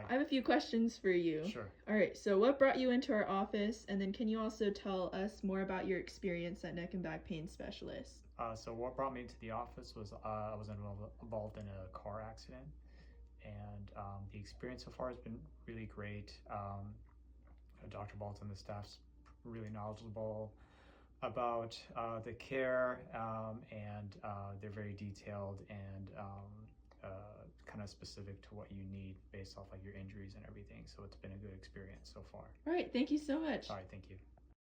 I have a few questions for you. Sure. All right, so what brought you into our office? And then can you also tell us more about your experience at Neck and Back Pain Specialist? So what brought me into the office was I was involved in a car accident, and the experience so far has been really great. Dr. Balton, the staff's really knowledgeable about the care, and they're very detailed and kind of specific to what you need based off like your injuries and everything. So it's been a good experience so far. All right, thank you so much. All right, thank you.